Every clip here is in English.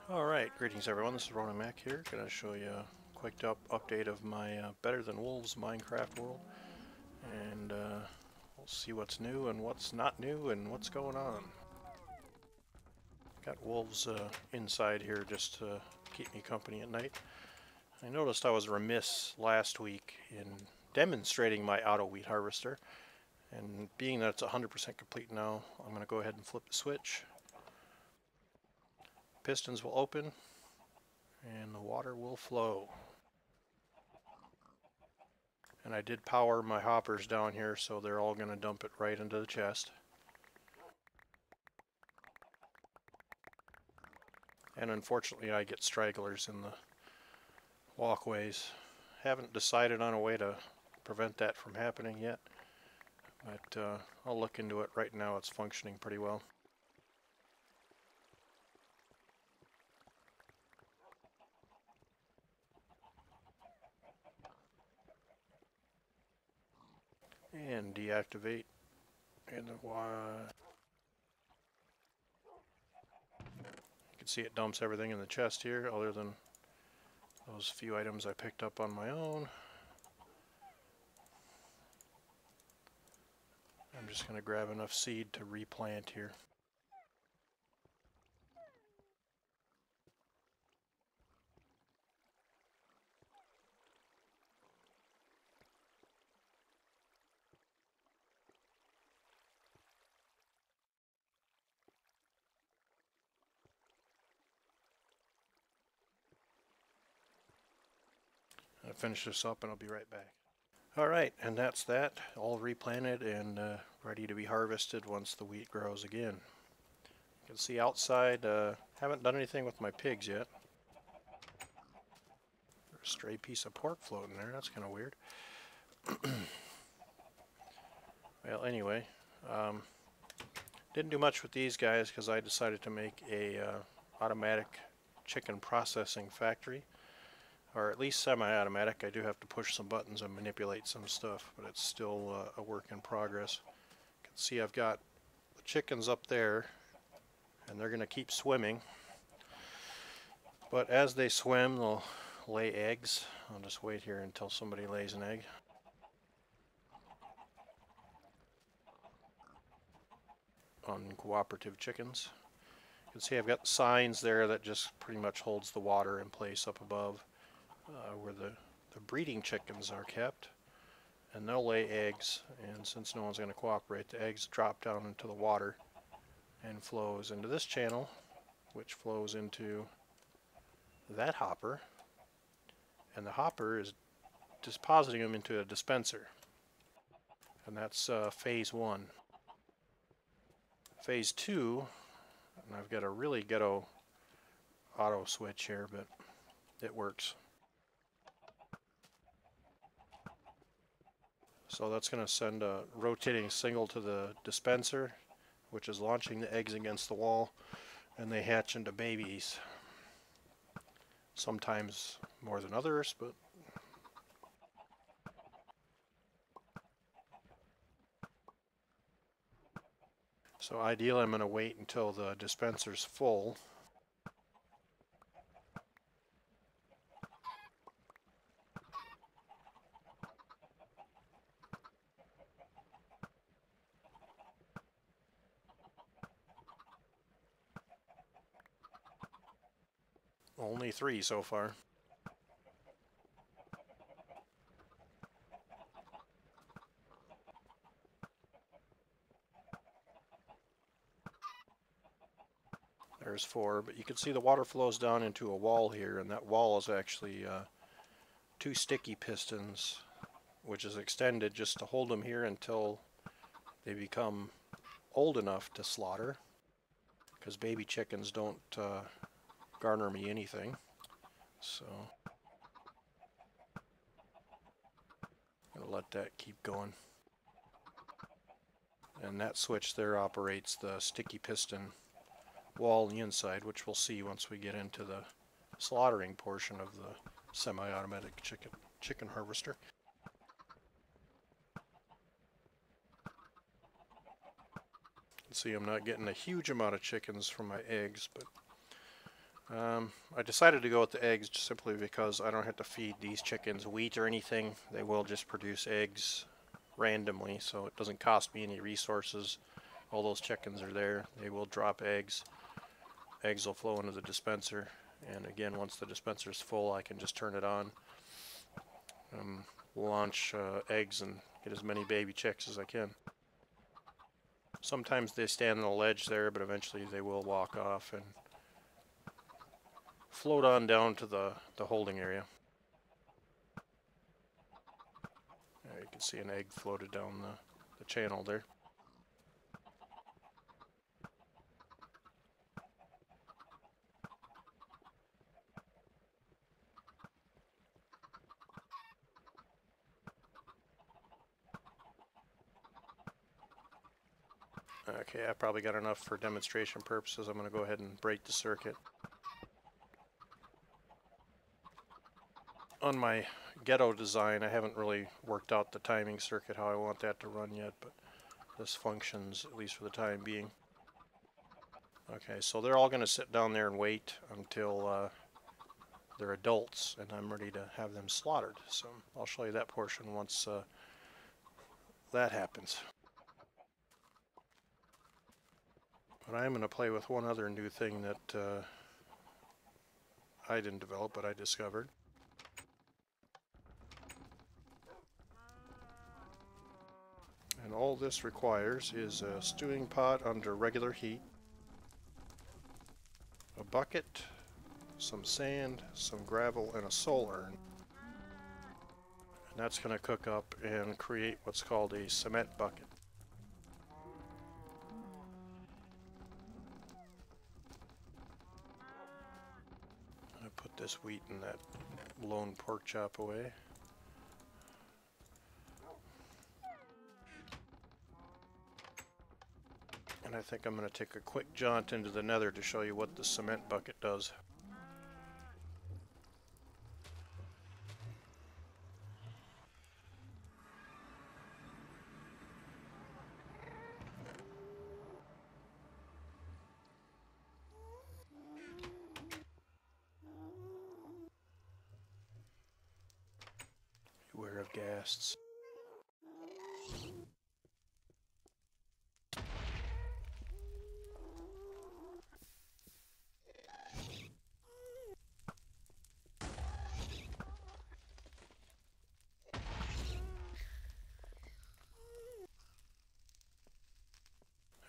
Alright, greetings everyone, this is Ronan Mac here. Gonna show you a quick update of my Better Than Wolves Minecraft world. And we'll see what's new and what's not new and what's going on. Got wolves inside here just to keep me company at night. I noticed I was remiss last week in demonstrating my auto wheat harvester. And being that it's 100% complete now, I'm going to go ahead and flip the switch. Pistons will open and the water will flow. And I did power my hoppers down here, so they're all going to dump it right into the chest. And unfortunately I get stragglers in the walkways. Haven't decided on a way to prevent that from happening yet, but I'll look into it. Right now it's functioning pretty well. And deactivate. And you can see it dumps everything in the chest here other than those few items I picked up on my own. I'm just going to grab enough seed to replant here. I'll finish this up and I'll be right back. Alright, and that's that, all replanted and ready to be harvested once the wheat grows again. You can see outside, haven't done anything with my pigs yet. There's a stray piece of pork floating there, that's kind of weird. Well, anyway, didn't do much with these guys because I decided to make a automatic chicken processing factory. Or at least semi-automatic. I do have to push some buttons and manipulate some stuff, but it's still a work in progress. You can see I've got the chickens up there, and they're going to keep swimming. But as they swim, they'll lay eggs. I'll just wait here until somebody lays an egg. Uncooperative chickens. You can see I've got signs there that just pretty much holds the water in place up above. Where the breeding chickens are kept, and they'll lay eggs, and since no one's going to cooperate, the eggs drop down into the water and flows into this channel, which flows into that hopper, and the hopper is depositing them into a dispenser, and that's phase 1. Phase 2, and I've got a really ghetto auto switch here, but it works. So that's going to send a rotating signal to the dispenser, which is launching the eggs against the wall, and they hatch into babies. Sometimes more than others, but so ideally I'm going to wait until the dispenser's full. Only 3 so far. There's 4, but you can see the water flows down into a wall here, and that wall is actually 2 sticky pistons, which is extended just to hold them here until they become old enough to slaughter, because baby chickens don't garner me anything. So I'm going to let that keep going. And that switch there operates the sticky piston wall on the inside, which we'll see once we get into the slaughtering portion of the semi-automatic chicken harvester. You can see I'm not getting a huge amount of chickens from my eggs, but I decided to go with the eggs just simply because I don't have to feed these chickens wheat or anything. They will just produce eggs randomly, so it doesn't cost me any resources. All those chickens are there. They will drop eggs. Eggs will flow into the dispenser, and again, once the dispenser is full, I can just turn it on, launch eggs, and get as many baby chicks as I can. Sometimes they stand on the ledge there, but eventually they will walk off and float on down to the holding area. There you can see an egg floated down the channel there. Okay, I probably got enough for demonstration purposes. I'm going to go ahead and break the circuit. On my ghetto design, I haven't really worked out the timing circuit, how I want that to run yet, but this functions, at least for the time being. Okay, so they're all going to sit down there and wait until they're adults, and I'm ready to have them slaughtered. So I'll show you that portion once that happens. But I am going to play with one other new thing that I didn't develop, but I discovered. And all this requires is a stewing pot under regular heat, a bucket, some sand, some gravel, and a soul urn. And that's going to cook up and create what's called a cement bucket. I put this wheat in that lone pork chop away. And I think I'm going to take a quick jaunt into the nether to show you what the cement bucket does. Beware of ghasts.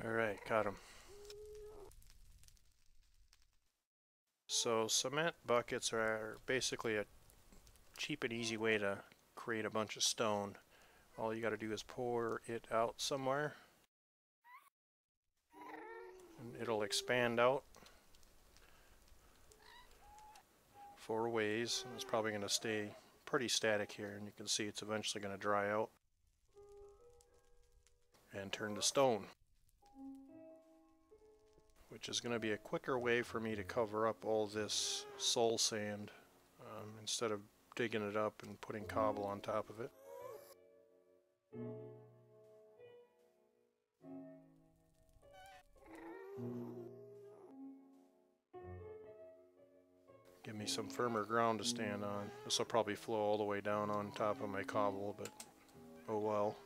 Alright, got him. So cement buckets are basically a cheap and easy way to create a bunch of stone. All you got to do is pour it out somewhere, and it'll expand out 4 ways. And it's probably going to stay pretty static here, and you can see it's eventually going to dry out and turn to stone, which is going to be a quicker way for me to cover up all this soul sand instead of digging it up and putting cobble on top of it. Give me some firmer ground to stand on. This will probably flow all the way down on top of my cobble, but oh well.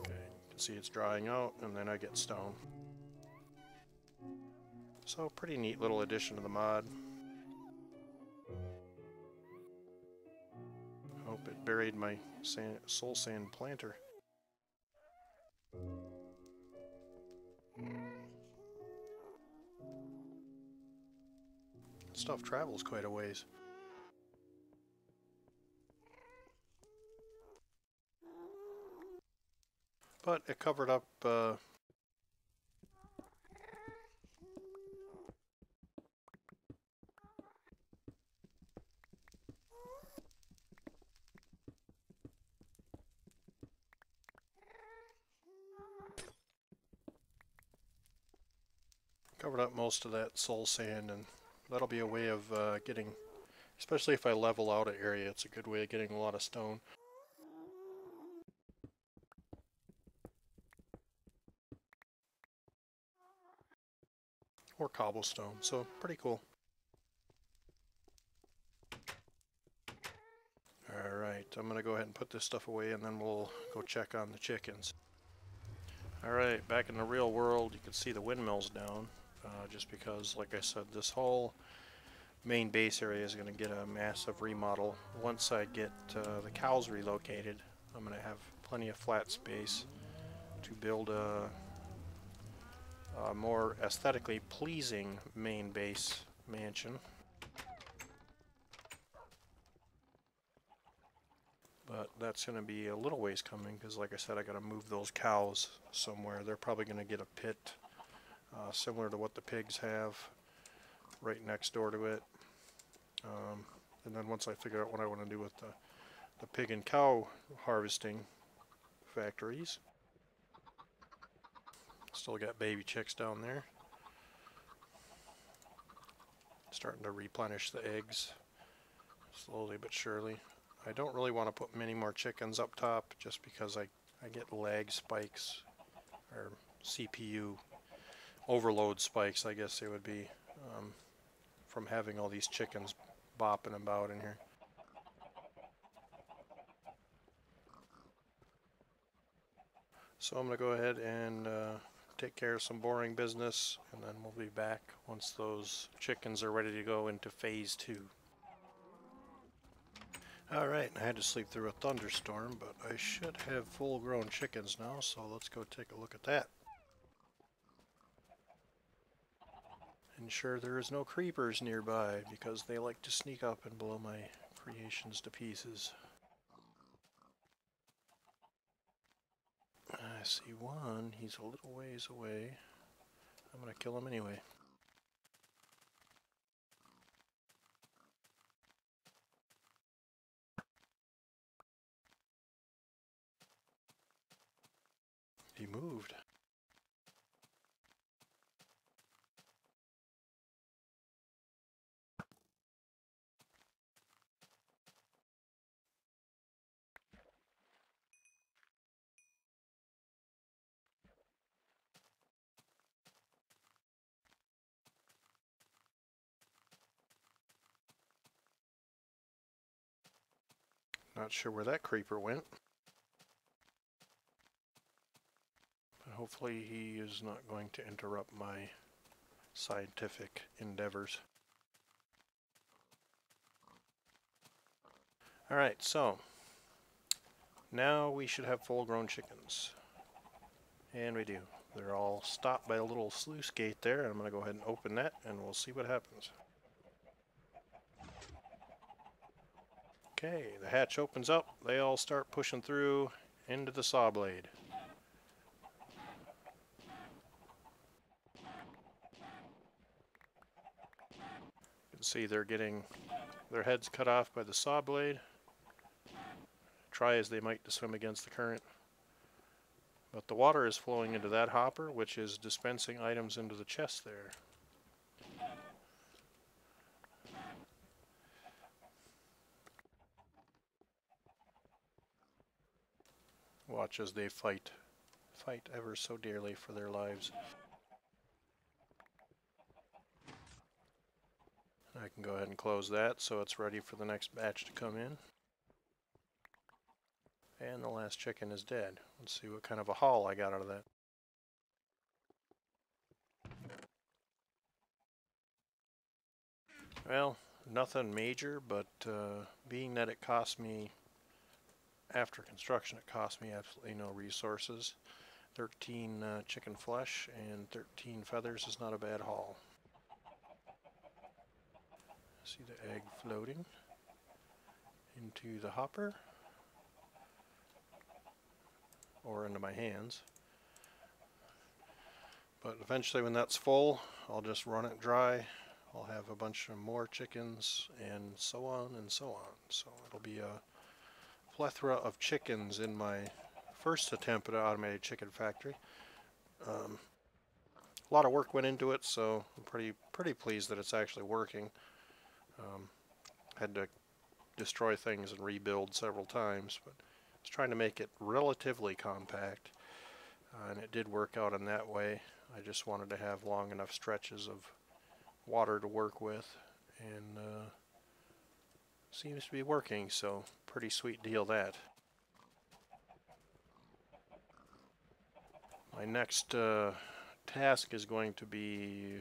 Okay, you can see it's drying out, and then I get stone. So pretty neat little addition to the mod. Hope it buried my soul sand planter. Stuff travels quite a ways. But it covered up most of that soul sand, and that'll be a way of getting, especially if I level out an area, it's a good way of getting a lot of stone. or cobblestone, so pretty cool. Alright, I'm going to go ahead and put this stuff away and then we'll go check on the chickens. Alright, back in the real world, you can see the windmills down, just because, like I said, this whole main base area is going to get a massive remodel. Once I get the cows relocated, I'm going to have plenty of flat space to build a more aesthetically pleasing main base mansion. But that's going to be a little ways coming because, like I said, I got to move those cows somewhere. They're probably going to get a pit similar to what the pigs have right next door to it. And then once I figure out what I want to do with the pig and cow harvesting factories, still got baby chicks down there. Starting to replenish the eggs slowly but surely. I don't really want to put many more chickens up top just because I get lag spikes, or CPU overload spikes, I guess they would be, from having all these chickens bopping about in here. So I'm going to go ahead and take care of some boring business, and then we'll be back once those chickens are ready to go into phase 2. Alright, I had to sleep through a thunderstorm, but I should have full-grown chickens now, so let's go take a look at that. Ensure there is no creepers nearby, because they like to sneak up and blow my creations to pieces. I see one, he's a little ways away. I'm gonna kill him anyway. He moved. Not sure where that creeper went. But hopefully he is not going to interrupt my scientific endeavors. Alright, so now we should have full-grown chickens. And we do. They're all stopped by a little sluice gate there, and I'm going to go ahead and open that, and we'll see what happens. Okay, the hatch opens up. They all start pushing through into the saw blade. You can see they're getting their heads cut off by the saw blade. Try as they might to swim against the current. But the water is flowing into that hopper, which is dispensing items into the chest there. Watch as they fight ever so dearly for their lives. I can go ahead and close that so it's ready for the next batch to come in. And the last chicken is dead. Let's see what kind of a haul I got out of that. Well, nothing major, but being that it cost me, after construction, it cost me absolutely no resources. 13 chicken flesh and 13 feathers is not a bad haul. See the egg floating into the hopper, or into my hands. But eventually when that's full, I'll just run it dry. I'll have a bunch of more chickens and so on and so on. So it'll be a plethora of chickens in my first attempt at an automated chicken factory. A lot of work went into it, so I'm pretty pleased that it's actually working. Had to destroy things and rebuild several times, but I was trying to make it relatively compact, and it did work out in that way. I just wanted to have long enough stretches of water to work with, and seems to be working, so pretty sweet deal that. My next task is going to be,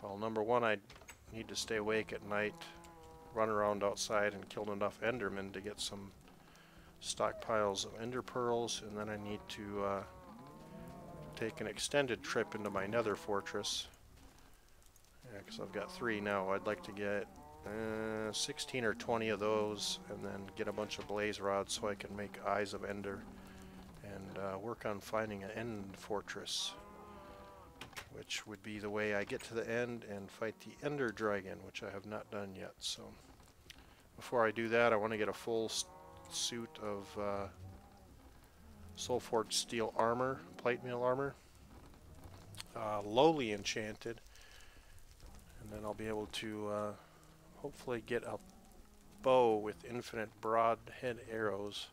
well, number one, I need to stay awake at night, run around outside and kill enough Endermen to get some stockpiles of Ender Pearls, and then I need to take an extended trip into my Nether Fortress. Yeah, because I've got 3 now. I'd like to get 16 or 20 of those, and then get a bunch of blaze rods so I can make Eyes of Ender, and work on finding an end fortress, which would be the way I get to the end and fight the Ender Dragon, which I have not done yet. So before I do that, I want to get a full suit of Soulforged Steel armor, plate mail armor, lowly enchanted, and then I'll be able to hopefully get a bow with infinite broadhead arrows,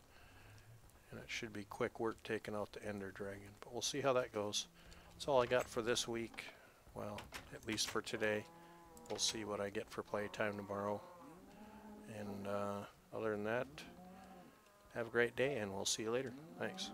and it should be quick work taking out the Ender Dragon, but we'll see how that goes. That's all I got for this week, well, at least for today. We'll see what I get for playtime tomorrow, and other than that, have a great day, and we'll see you later. Thanks.